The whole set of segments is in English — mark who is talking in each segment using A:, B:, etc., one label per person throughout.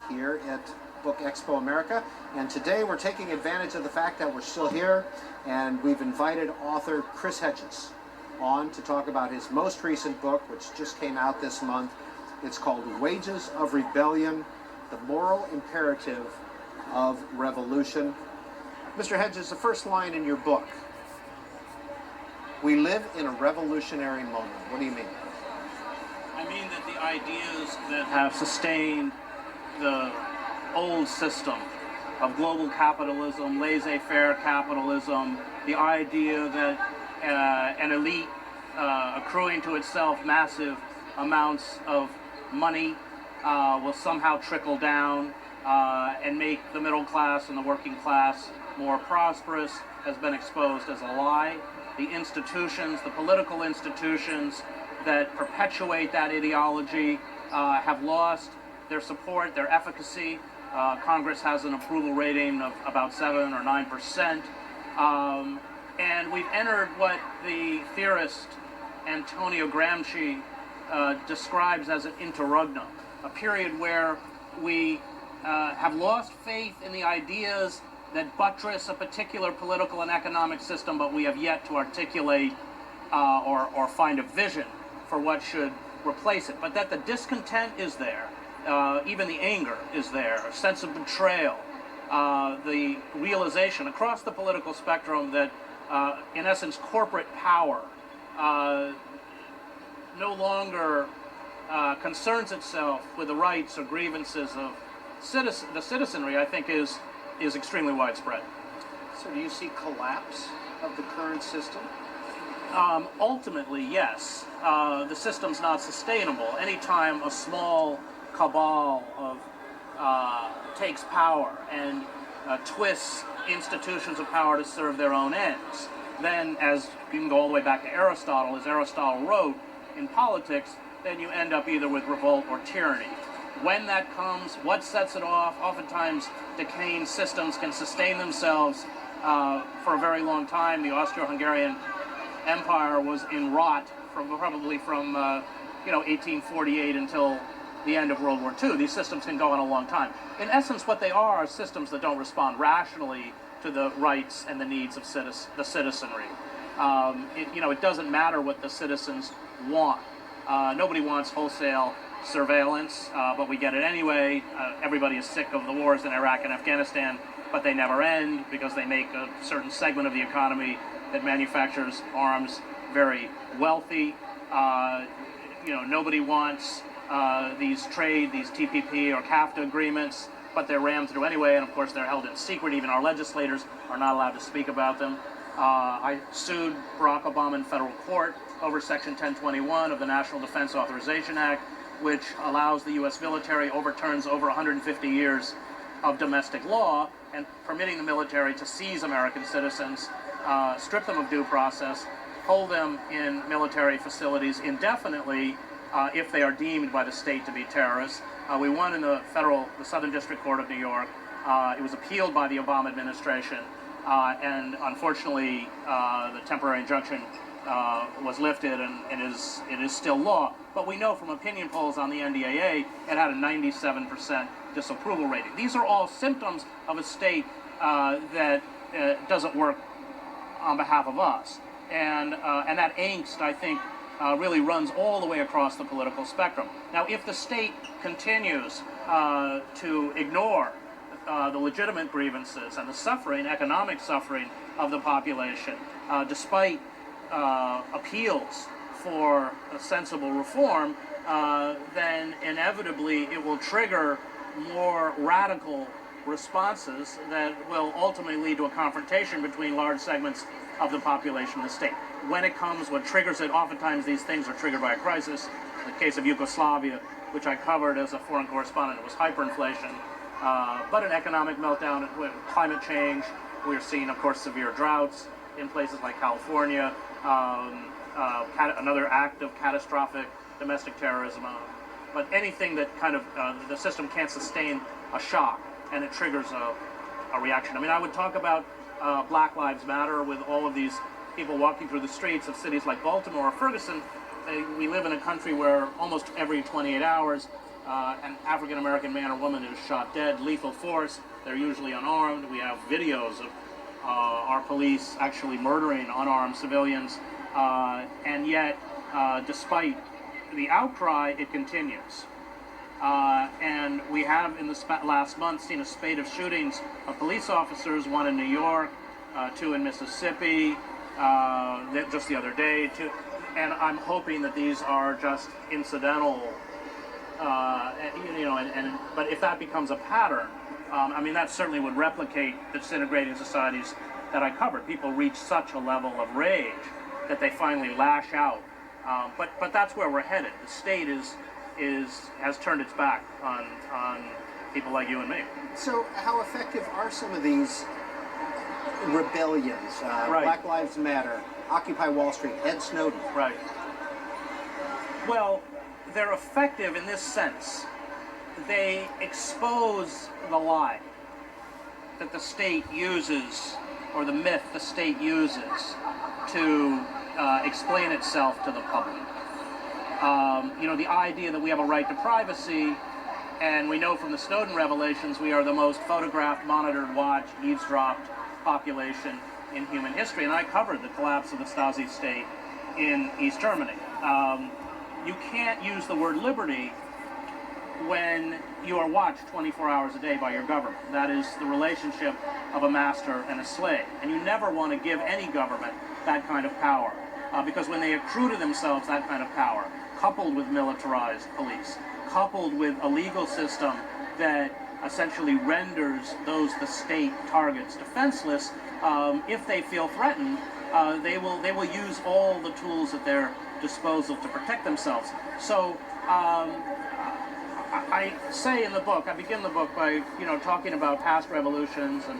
A: here at Book Expo America, and today we're taking advantage of the fact that we're still here, and we've invited author Chris Hedges on to talk about his most recent book, which just came out this month. It's called Wages of Rebellion, The Moral Imperative of Revolution. Mr. Hedges, the first line in your book, we live in a revolutionary moment. What do you mean?
B: I mean that the ideas that have sustained the old system of global capitalism, laissez-faire capitalism, the idea that an elite accruing to itself massive amounts of money will somehow trickle down and make the middle class and the working class more prosperous has been exposed as a lie. The institutions, the political institutions that perpetuate that ideology have lost their support, their efficacy. Congress has an approval rating of about 7 or 9%. And we've entered what the theorist Antonio Gramsci describes as an interregnum, a period where we have lost faith in the ideas that buttress a particular political and economic system, but we have yet to articulate or find a vision for what should replace it. But that the discontent is there, even the anger is there, a sense of betrayal, the realization across the political spectrum that, in essence, corporate power no longer concerns itself with the rights or grievances of the citizenry, I think is extremely widespread.
A: So do you see collapse of the current system?
B: Ultimately, yes. The system's not sustainable. Anytime a small cabal of takes power and twists institutions of power to serve their own ends, then, as you can go all the way back to Aristotle, as Aristotle wrote, in politics, then you end up either with revolt or tyranny. When that comes, what sets it off? Oftentimes, decaying systems can sustain themselves for a very long time. The Austro-Hungarian Empire was in rot probably from 1848 until the end of World War II. These systems can go on a long time. In essence, what they are systems that don't respond rationally to the rights and the needs of the citizenry. It doesn't matter what the citizens want. Nobody wants wholesale surveillance, but we get it anyway. Everybody is sick of the wars in Iraq and Afghanistan, but they never end because they make a certain segment of the economy that manufactures arms very wealthy. Nobody wants these TPP or CAFTA agreements, but they're rammed through anyway, and of course they're held in secret. Even our legislators are not allowed to speak about them. I sued Barack Obama in federal court over Section 1021 of the National Defense Authorization Act, which allows the U.S. military, overturns over 150 years of domestic law, and permitting the military to seize American citizens, strip them of due process, hold them in military facilities indefinitely if they are deemed by the state to be terrorists. We won in the Southern District Court of New York. It was appealed by the Obama administration, and unfortunately the temporary injunction was lifted, and it is still law. But we know from opinion polls on the NDAA, it had a 97% disapproval rating. These are all symptoms of a state that doesn't work on behalf of us. And that angst, I think, really runs all the way across the political spectrum. Now, if the state continues to ignore the legitimate grievances and the suffering, economic suffering of the population, despite appeals for a sensible reform, then inevitably it will trigger more radical responses that will ultimately lead to a confrontation between large segments of the population and the state. When it comes, what triggers it, oftentimes these things are triggered by a crisis. In the case of Yugoslavia, which I covered as a foreign correspondent, it was hyperinflation, but an economic meltdown with climate change. We're seeing, of course, severe droughts in places like California, another act of catastrophic domestic terrorism. But anything that kind of, the system can't sustain a shock, and it triggers a reaction. I mean, I would talk about Black Lives Matter with all of these people walking through the streets of cities like Baltimore or Ferguson. We live in a country where almost every 28 hours an African-American man or woman is shot dead, lethal force, they're usually unarmed. We have videos of our police actually murdering unarmed civilians, and yet, despite the outcry, it continues. And we have in the last month seen a spate of shootings of police officers, one in New York, two in Mississippi, just the other day, and I'm hoping that these are just incidental, but if that becomes a pattern, I mean, that certainly would replicate the disintegrating societies that I covered. People reach such a level of rage that they finally lash out. But that's where we're headed. The state has turned its back on people like you and me.
A: So how effective are some of these rebellions?
B: Right.
A: Black Lives Matter, Occupy Wall Street, Ed Snowden.
B: Right. Well, they're effective in this sense. They expose the lie that the state uses, or the myth the state uses, to explain itself to the public. The idea that we have a right to privacy, and we know from the Snowden revelations we are the most photographed, monitored, watched, eavesdropped population in human history. And I covered the collapse of the Stasi state in East Germany. You can't use the word liberty when you are watched 24 hours a day by your government. That is the relationship of a master and a slave. And you never want to give any government that kind of power, because when they accrue to themselves that kind of power, coupled with militarized police, coupled with a legal system that essentially renders those the state targets defenseless, if they feel threatened, they will use all the tools at their disposal to protect themselves. So I say in the book, I begin the book by talking about past revolutions, and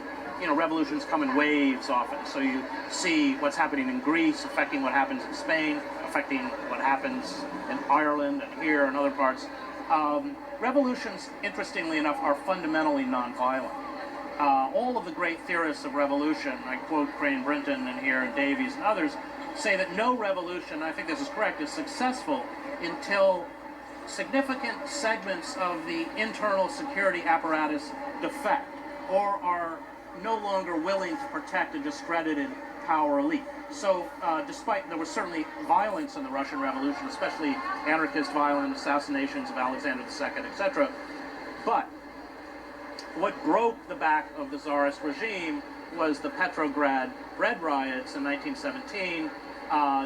B: revolutions come in waves often. So you see what's happening in Greece affecting what happens in Spain, affecting what happens in Ireland and here and other parts. Revolutions, interestingly enough, are fundamentally nonviolent. All of the great theorists of revolution, I quote Crane Brinton and here and Davies and others, say that no revolution, I think this is correct, is successful until significant segments of the internal security apparatus defect or are no longer willing to protect a discredited power elite. So despite there was certainly violence in the Russian Revolution, especially anarchist violence, assassinations of Alexander II, etc., but what broke the back of the Tsarist regime was the Petrograd bread riots in 1917.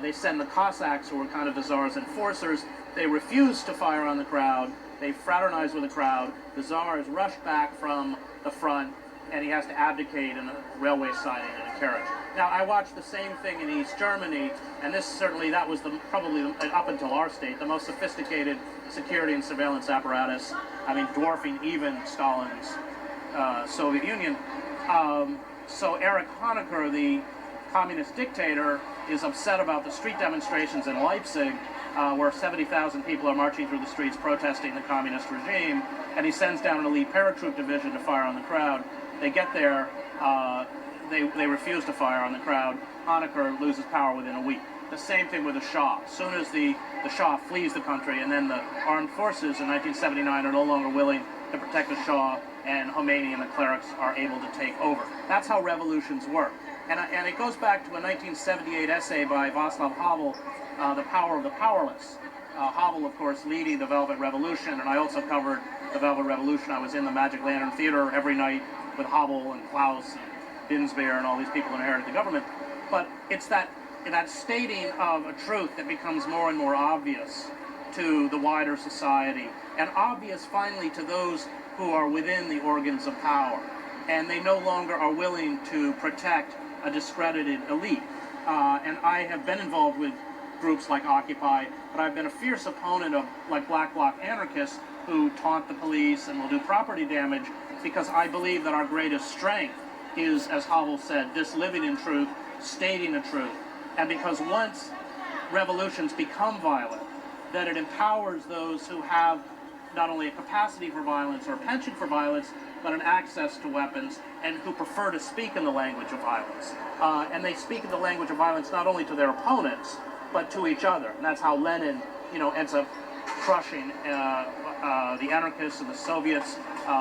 B: They send the Cossacks, who were kind of the Tsar's enforcers. They refused to fire on the crowd. They fraternized with the crowd. The Tsar is rushed back from the front, and he has to abdicate in a railway siding in a carriage. Now, I watched the same thing in East Germany, and that was probably, up until our state, the most sophisticated security and surveillance apparatus, dwarfing even Stalin's Soviet Union. So Erich Honecker, the communist dictator, is upset about the street demonstrations in Leipzig, where 70,000 people are marching through the streets protesting the communist regime, and he sends down an elite paratroop division to fire on the crowd. They get there, they refuse to fire on the crowd. Honecker loses power within a week. The same thing with the Shah. As soon as the Shah flees the country, and then the armed forces in 1979 are no longer willing to protect the Shah, and Khomeini and the clerics are able to take over. That's how revolutions work. And it goes back to a 1978 essay by Václav Havel, The Power of the Powerless. Havel, of course, leading the Velvet Revolution, and I also covered the Velvet Revolution. I was in the Magic Lantern Theater every night with Havel and Klaus and Binsbeer and all these people who inherited the government. But it's that stating of a truth that becomes more and more obvious to the wider society, and obvious finally to those who are within the organs of power. And they no longer are willing to protect a discredited elite. And I have been involved with groups like Occupy, but I've been a fierce opponent of black bloc anarchists who taunt the police and will do property damage, because I believe that our greatest strength is, as Havel said, this living in truth, stating the truth. And because once revolutions become violent, that it empowers those who have not only a capacity for violence or a penchant for violence, but an access to weapons, and who prefer to speak in the language of violence. And they speak in the language of violence not only to their opponents, but to each other. And that's how Lenin, ends up crushing the anarchists and the Soviets,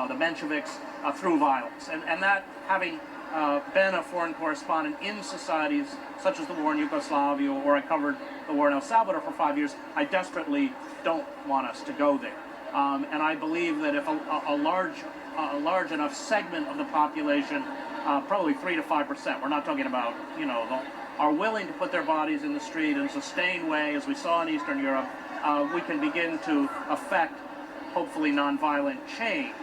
B: the Mensheviks, through violence. And that, having been a foreign correspondent in societies such as the war in Yugoslavia, or I covered the war in El Salvador for 5 years, I desperately don't want us to go there. And I believe that if a large enough segment of the population, probably 3 to 5%, we're not talking about, are willing to put their bodies in the street in a sustained way, as we saw in Eastern Europe, we can begin to affect, hopefully, nonviolent change.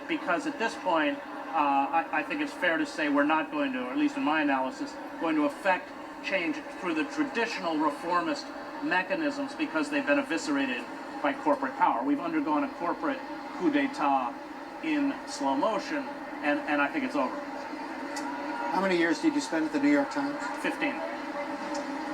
B: Because at this point, I think it's fair to say we're not going to, or at least in my analysis, going to affect change through the traditional reformist mechanisms because they've been eviscerated by corporate power. We've undergone a corporate coup d'etat in slow motion, and I think it's over.
A: How many years did you spend at the New York Times?
B: 15.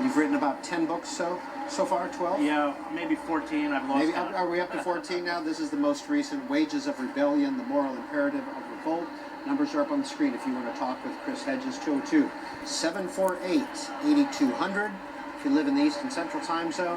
A: You've written about 10 books so far, 12?
B: Yeah, maybe 14. I've lost count.
A: Are we up to 14 now? This is the most recent, Wages of Rebellion, the Moral Imperative of Revolt. Numbers are up on the screen if you want to talk with Chris Hedges, 202-748-8200. If you live in the Eastern Central Time Zone,